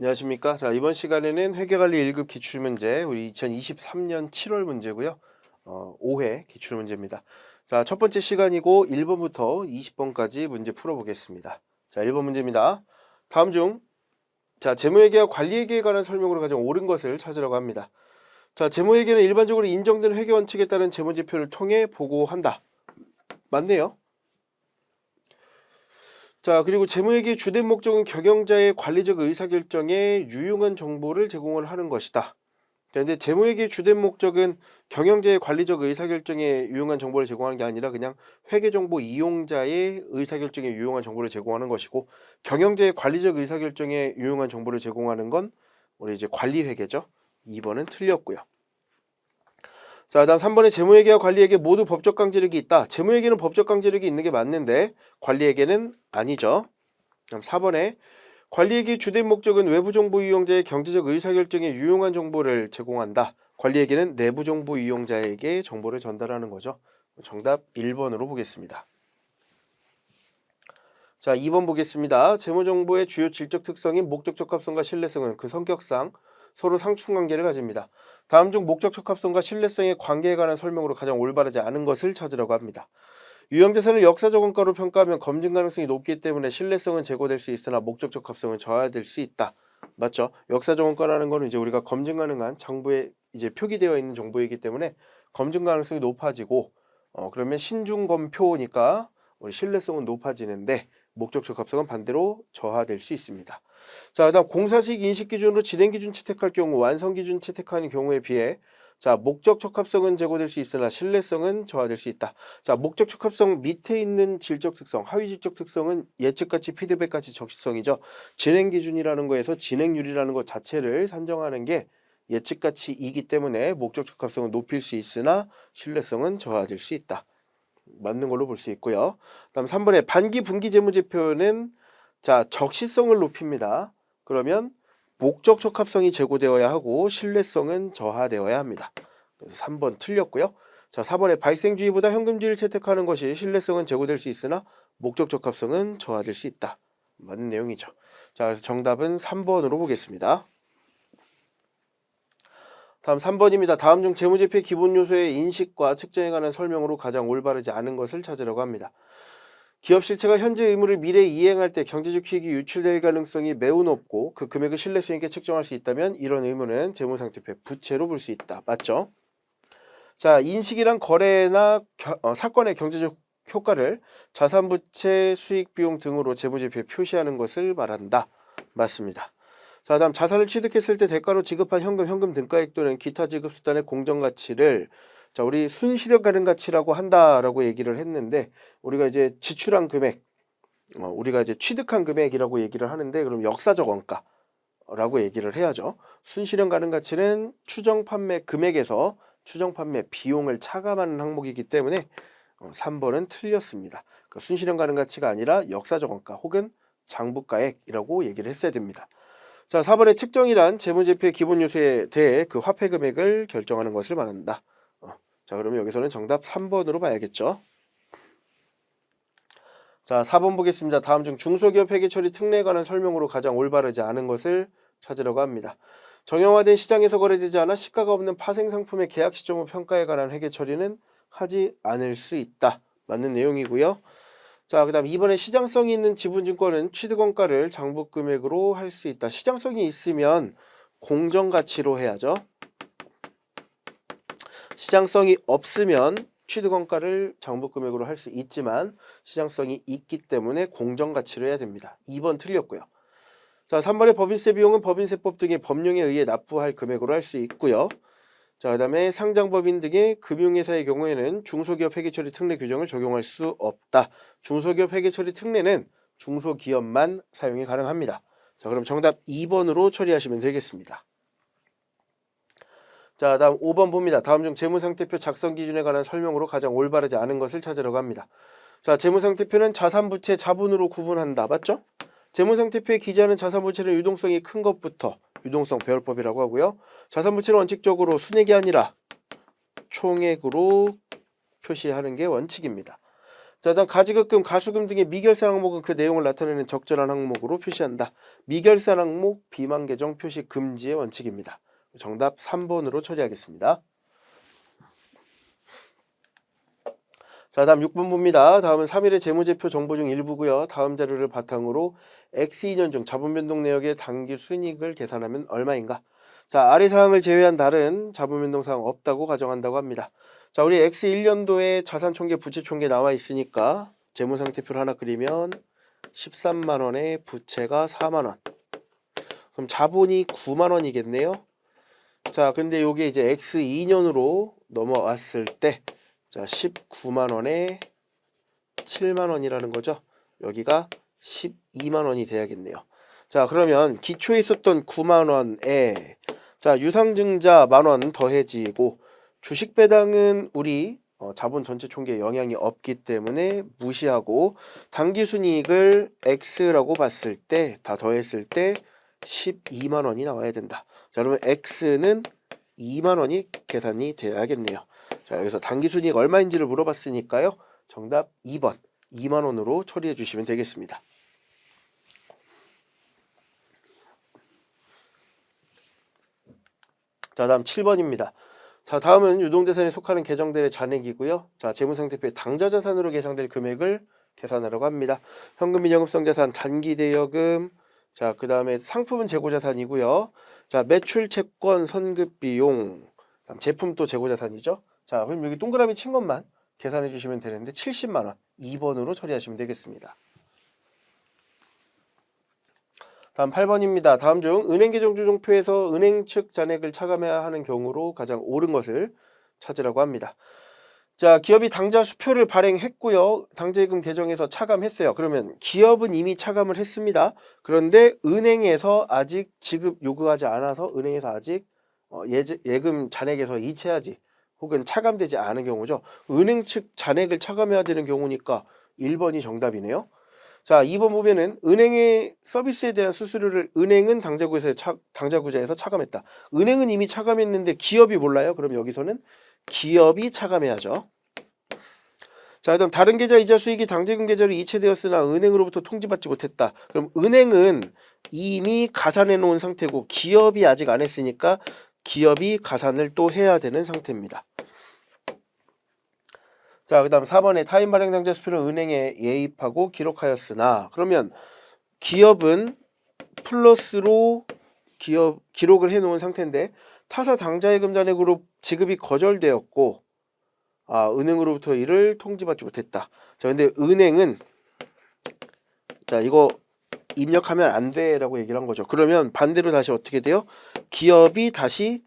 안녕하십니까. 자, 이번 시간에는 회계관리 1급 기출문제, 우리 2023년 7월 문제고요. 5회 기출문제입니다. 자, 첫 번째 시간이고 1번부터 20번까지 문제 풀어보겠습니다. 자, 1번 문제입니다. 다음 중, 자, 재무회계와 관리회계에 관한 설명으로 가장 옳은 것을 찾으라고 합니다. 자, 재무회계는 일반적으로 인정된 회계 원칙에 따른 재무지표를 통해 보고한다. 맞네요. 자, 그리고 재무회계의 주된 목적은 경영자의 관리적 의사결정에 유용한 정보를 제공을 하는 것이다. 그런데 재무회계의 주된 목적은 경영자의 관리적 의사결정에 유용한 정보를 제공하는 게 아니라 그냥 회계정보 이용자의 의사결정에 유용한 정보를 제공하는 것이고, 경영자의 관리적 의사결정에 유용한 정보를 제공하는 건 우리 이제 관리회계죠. 2번은 틀렸고요. 자, 다음 3번에 재무회계와 관리회계 모두 법적 강제력이 있다. 재무회계는 법적 강제력이 있는 게 맞는데 관리회계는 아니죠. 다음 4번에 관리회계의 주된 목적은 외부정보 이용자의 경제적 의사결정에 유용한 정보를 제공한다. 관리회계는 내부정보 이용자에게 정보를 전달하는 거죠. 정답 1번으로 보겠습니다. 자, 2번 보겠습니다. 재무정보의 주요 질적 특성인 목적 적합성과 신뢰성은 그 성격상 서로 상충관계를 가집니다. 다음 중 목적 적합성과 신뢰성의 관계에 관한 설명으로 가장 올바르지 않은 것을 찾으라고 합니다. 유형자산을 역사적 원가로 평가하면 검증 가능성이 높기 때문에 신뢰성은 제고될 수 있으나 목적 적합성은 저하될 수 있다. 맞죠? 역사적 원가라는 거는 이제 우리가 검증 가능한 장부에 이제 표기되어 있는 정보이기 때문에 검증 가능성이 높아지고, 그러면 신중검표니까 우리 신뢰성은 높아지는데 목적 적합성은 반대로 저하될 수 있습니다. 자, 그다음 공사수익 인식 기준으로 진행 기준 채택할 경우 완성 기준 채택하는 경우에 비해, 자, 목적 적합성은 제고될 수 있으나 신뢰성은 저하될 수 있다. 자, 목적 적합성 밑에 있는 질적 특성, 하위 질적 특성은 예측가치, 피드백가치, 적시성이죠. 진행 기준이라는 거에서 진행률이라는 것 자체를 산정하는 게 예측가치이기 때문에 목적 적합성은 높일 수 있으나 신뢰성은 저하될 수 있다. 맞는 걸로 볼 수 있고요. 다음 3번에 반기 분기 재무제표는 자, 적시성을 높입니다. 그러면 목적 적합성이 제고되어야 하고 신뢰성은 저하되어야 합니다. 그래서 3번 틀렸고요. 자, 4번에 발생주의보다 현금주의를 채택하는 것이 신뢰성은 제고될 수 있으나 목적 적합성은 저하될 수 있다. 맞는 내용이죠. 자, 그래서 정답은 3번으로 보겠습니다. 다음 3번입니다. 다음 중 재무제표의 기본 요소의 인식과 측정에 관한 설명으로 가장 올바르지 않은 것을 찾으라고 합니다. 기업 실체가 현재 의무를 미래에 이행할 때 경제적 이익이 유출될 가능성이 매우 높고 그 금액을 신뢰성 있게 측정할 수 있다면 이런 의무는 재무상태표의 부채로 볼 수 있다. 맞죠? 자, 인식이란 거래나 사건의 경제적 효과를 자산부채, 수익비용 등으로 재무제표에 표시하는 것을 말한다. 맞습니다. 자, 다음 자산을 취득했을 때 대가로 지급한 현금 등가액 또는 기타 지급수단의 공정가치를, 자, 우리 순실현 가능가치라고 한다라고 얘기를 했는데, 우리가 이제 지출한 금액, 우리가 이제 취득한 금액이라고 얘기를 하는데, 그럼 역사적 원가라고 얘기를 해야죠. 순실현 가능가치는 추정 판매 금액에서 추정 판매 비용을 차감하는 항목이기 때문에 3번은 틀렸습니다. 그러니까 순실현 가능가치가 아니라 역사적 원가 혹은 장부가액이라고 얘기를 했어야 됩니다. 자, 4번의 측정이란 재무제표의 기본 요소에 대해 그 화폐 금액을 결정하는 것을 말한다. 자, 그러면 여기서는 정답 3번으로 봐야겠죠. 자, 4번 보겠습니다. 다음 중 중소기업 회계처리 특례에 관한 설명으로 가장 올바르지 않은 것을 찾으라고 합니다. 정형화된 시장에서 거래되지 않아 시가가 없는 파생상품의 계약 시점 후 평가에 관한 회계처리는 하지 않을 수 있다. 맞는 내용이고요. 자, 그 다음 2번에 시장성이 있는 지분증권은 취득원가를 장부금액으로 할 수 있다. 시장성이 있으면 공정가치로 해야죠. 시장성이 없으면 취득원가를 장부금액으로 할 수 있지만 시장성이 있기 때문에 공정가치로 해야 됩니다. 2번 틀렸고요. 자, 3번의 법인세 비용은 법인세법 등의 법령에 의해 납부할 금액으로 할 수 있고요. 자, 그 다음에 상장법인 등의 금융회사의 경우에는 중소기업 회계처리 특례 규정을 적용할 수 없다. 중소기업 회계처리 특례는 중소기업만 사용이 가능합니다. 자, 그럼 정답 2번으로 처리하시면 되겠습니다. 자, 다음 5번 봅니다. 다음 중 재무상태표 작성 기준에 관한 설명으로 가장 올바르지 않은 것을 찾으라고 합니다. 자, 재무상태표는 자산부채, 자본으로 구분한다. 맞죠? 재무상태표에 기재하는 자산부채는 유동성이 큰 것부터 유동성 배열법이라고 하고요. 자산부채는 원칙적으로 순액이 아니라 총액으로 표시하는 게 원칙입니다. 자, 다음 가지급금, 가수금 등의 미결산 항목은 그 내용을 나타내는 적절한 항목으로 표시한다. 미결산 항목 비만 계정 표시 금지의 원칙입니다. 정답 3번으로 처리하겠습니다. 자, 다음 6번 봅니다. 다음은 3일의 재무제표 정보 중 일부고요. 다음 자료를 바탕으로 X2년 중 자본 변동 내역의 당기 순이익을 계산하면 얼마인가? 자, 아래 사항을 제외한 다른 자본 변동 사항 없다고 가정한다고 합니다. 자, 우리 X1년도에 자산 총계, 부채 총계 나와 있으니까 재무상태표를 하나 그리면 13만 원에 부채가 4만 원. 그럼 자본이 9만 원이겠네요. 자, 근데 요게 이제 X2년으로 넘어왔을 때 자, 19만 원에 7만 원이라는 거죠. 여기가 12만 원이 돼야겠네요. 자, 그러면 기초에 있었던 9만 원에 자, 유상증자 만 원 더해지고 주식 배당은 우리 자본 전체 총계에 영향이 없기 때문에 무시하고 당기순이익을 X라고 봤을 때 다 더했을 때 12만 원이 나와야 된다. 자, 그러면 X는 2만 원이 계산이 돼야겠네요. 자, 여기서 당기순이익 얼마인지를 물어봤으니까요. 정답 2번 2만 원으로 처리해 주시면 되겠습니다. 자, 다음 7번입니다. 자, 다음은 유동자산에 속하는 계정들의 잔액이고요. 자, 재무상태표에 당좌자산으로 계산될 금액을 계산하라고 합니다. 현금 및 영업성 자산, 단기대여금, 자, 그 다음에 상품은 재고자산이고요. 자, 매출, 채권, 선급 비용, 제품 또 재고자산이죠. 자, 그럼 여기 동그라미 친 것만 계산해 주시면 되는데 70만 원 2번으로 처리하시면 되겠습니다. 다음 8번입니다. 다음 중 은행계정조정표에서 은행 측 잔액을 차감해야 하는 경우로 가장 옳은 것을 찾으라고 합니다. 자, 기업이 당좌 수표를 발행했고요. 당좌예금 계정에서 차감했어요. 그러면 기업은 이미 차감을 했습니다. 그런데 은행에서 아직 지급 요구하지 않아서 은행에서 아직 예금 잔액에서 이체하지 혹은 차감되지 않은 경우죠. 은행 측 잔액을 차감해야 되는 경우니까 1번이 정답이네요. 자, 2번 보면은 은행의 서비스에 대한 수수료를 은행은 당좌구제에서 차감했다. 은행은 이미 차감했는데 기업이 몰라요. 그럼 여기서는 기업이 차감해야죠. 자, 그다음 다른 계좌 이자 수익이 당제금 계좌로 이체되었으나 은행으로부터 통지받지 못했다. 그럼 은행은 이미 가산해 놓은 상태고 기업이 아직 안 했으니까 기업이 가산을 또 해야 되는 상태입니다. 자, 그 다음 4번에 타인 발행 당좌 수표를 은행에 예입하고 기록하였으나 그러면 기업은 플러스로 기록을 해놓은 상태인데 타사 당좌예금 잔액으로 지급이 거절되었고 은행으로부터 이를 통지받지 못했다. 자, 근데 은행은 자, 이거 입력하면 안 돼라고 얘기를 한 거죠. 그러면 반대로 다시 어떻게 돼요? 기업이 다시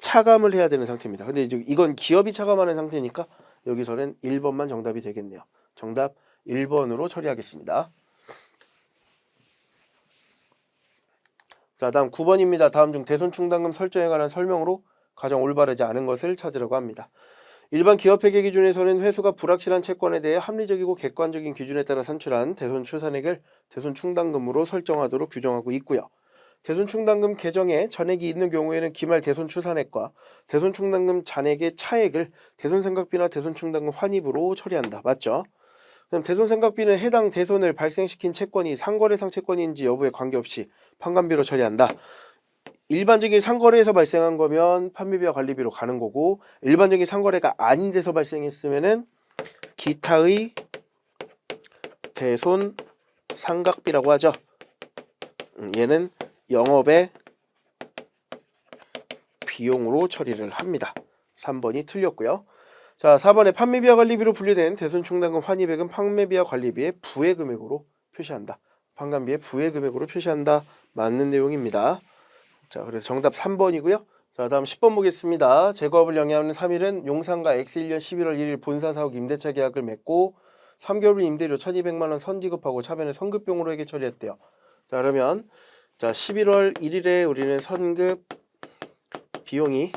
차감을 해야 되는 상태입니다. 근데 이건 기업이 차감하는 상태니까 여기서는 1번만 정답이 되겠네요. 정답 1번으로 처리하겠습니다. 자, 다음 9번입니다. 다음 중 대손 충당금 설정에 관한 설명으로 가장 올바르지 않은 것을 찾으라고 합니다. 일반 기업회계 기준에서는 회수가 불확실한 채권에 대해 합리적이고 객관적인 기준에 따라 산출한 대손 추산액을 대손 충당금으로 설정하도록 규정하고 있고요. 대손 충당금 계정에 잔액이 있는 경우에는 기말 대손 추산액과 대손 충당금 잔액의 차액을 대손 생각비나 대손 충당금 환입으로 처리한다. 맞죠? 그럼 대손 생각비는 해당 대손을 발생시킨 채권이 상거래상 채권인지 여부에 관계없이 판관비로 처리한다. 일반적인 상거래에서 발생한 거면 판매비와 관리비로 가는 거고 일반적인 상거래가 아닌 데서 발생했으면은 기타의 대손 상각비라고 하죠. 얘는 영업의 비용으로 처리를 합니다. 3번이 틀렸고요. 자, 4번에 판매비와 관리비로 분류된 대손 충당금 환입액은 판매비와 관리비의 부의 금액으로 표시한다. 판관비의 부의 금액으로 표시한다. 맞는 내용입니다. 자, 그래서 정답 3번이고요. 자, 다음 10번 보겠습니다. 재고업을 영위하는 3일은 용산과 X1년 11월 1일 본사 사옥 임대차 계약을 맺고 3개월 임대료 1200만 원 선지급하고 차변을 선급비용으로 회계 처리했대요. 자, 그러면 자, 11월 1일에 우리는 선급 비용이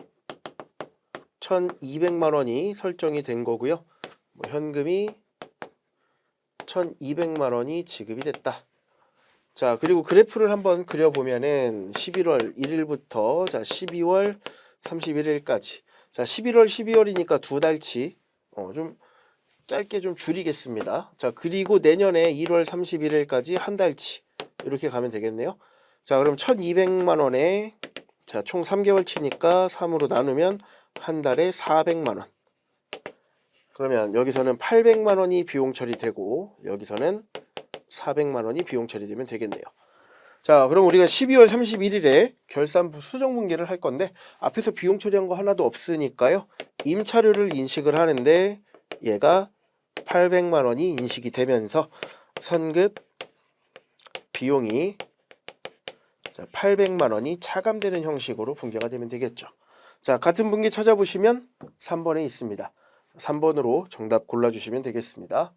1200만 원이 설정이 된 거고요. 현금이 1200만 원이 지급이 됐다. 자, 그리고 그래프를 한번 그려보면은 11월 1일부터 자 12월 31일까지 자 11월 12월이니까 두 달치 좀 짧게 좀 줄이겠습니다. 자, 그리고 내년에 1월 31일까지 한 달치 이렇게 가면 되겠네요. 자, 그럼 1200만 원에 자, 총 3개월치니까 3으로 나누면 한 달에 400만 원. 그러면 여기서는 800만 원이 비용 처리되고 여기서는 400만 원이 비용 처리되면 되겠네요. 자, 그럼 우리가 12월 31일에 결산부 수정분기를 할 건데 앞에서 비용 처리한 거 하나도 없으니까요. 임차료를 인식을 하는데 얘가 800만 원이 인식이 되면서 선급 비용이 800만 원이 차감되는 형식으로 분계가 되면 되겠죠. 자, 같은 분기 찾아보시면 3번에 있습니다. 3번으로 정답 골라주시면 되겠습니다.